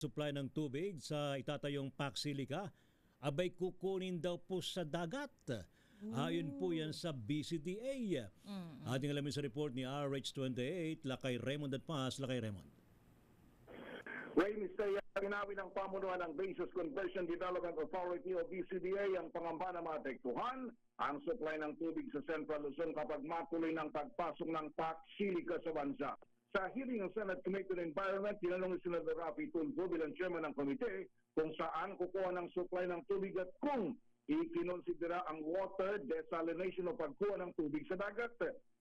supply ng tubig sa itatayong Paksilica, abay kukunin daw po sa dagat. Ayon po yan sa BCDA. Ating alamin sa report ni RH28, Lakay Raymond at Paz. Lakay Raymond. Way Mr. Ginawin ng pamunuan ng Basis Conversion Development Authority o BCDA ang pangamba na maapektuhan ang supply ng tubig sa Central Luzon kapag matuloy ng pagpasok ng Paksilica sa bansa. Sa hearing ng Senate Committee on Environment, tinanong si Senator Rafi Tulfo bilang chairman ng komite kung saan kukuha ng supply ng tubig at kung ikinonsidera ang water desalination o pagkuha ng tubig sa dagat.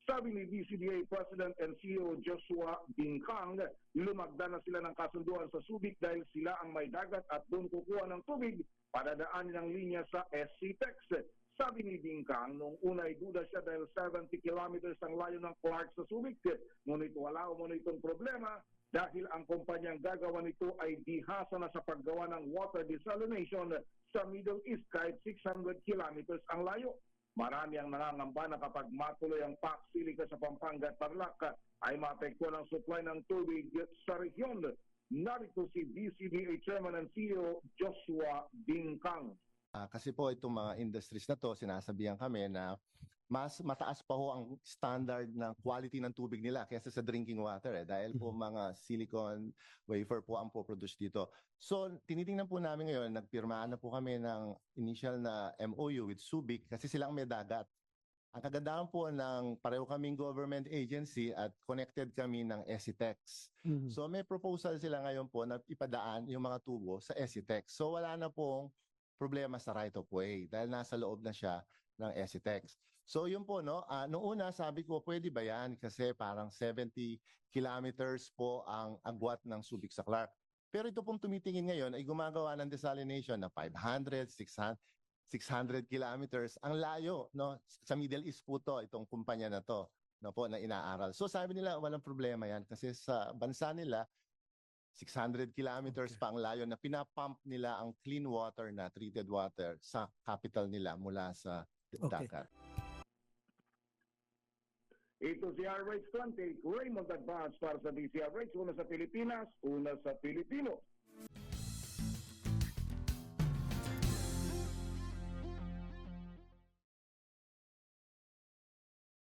Sabi ni BCDA President and CEO Joshua Bingkang, lumagda na sila ng kasunduan sa Subic dahil sila ang may dagat at doon kukuha ng tubig para daanin ang linya sa SCTEX. Sabi ni Bingkang, noong una ay duda siya dahil 70 kilometers ang layo ng Clark sa Subic. Ngunit wala umano itong problema dahil ang kumpanyang gagawa nito ay dihasa na sa paggawa ng water desalination sa Middle East kahit 600 kilometers ang layo. Marami ang nangangamba na kapag matuloy ang Paksilica sa Pampanga at Tarlac ay maapektuhan ang supply ng tubig sa rehiyon. Narito si BCDA Chairman and CEO Joshua Bingkang. Kasi po itong mga industries na to, sinasabihan kami na mas mataas pa ho ang standard ng quality ng tubig nila kaysa sa drinking water dahil po mga silicone wafer po ang po-produce dito. So tinitingnan po namin ngayon, nagpirmaan na po kami ng initial na MOU with Subic kasi silang may dagat. Ang kagandahan po ng pareho kaming government agency at connected kami ng SCTEX. So may proposal sila ngayon po na ipadaan yung mga tubo sa SCTEX. So wala na pong problema sa right of way dahil nasa loob na siya ng SCTEX. So yun po, no? Noong una sabi ko, pwede ba yan? Kasi parang 70 kilometers po ang agwat ng Subic sa Clark. Pero ito pong tumitingin ngayon ay gumagawa ng desalination na 500, 600 kilometers. Ang layo, no? Sa Middle East po to, itong kumpanya na to, no po, na inaaral. So sabi nila, walang problema yan kasi sa bansa nila, 600 kilometers pa ang layo na pinapump nila ang clean water na treated water sa capital nila mula sa dagat. Ito si RH28, Raymond Advance para sa DCRH, una sa Pilipinas, una sa Pilipino.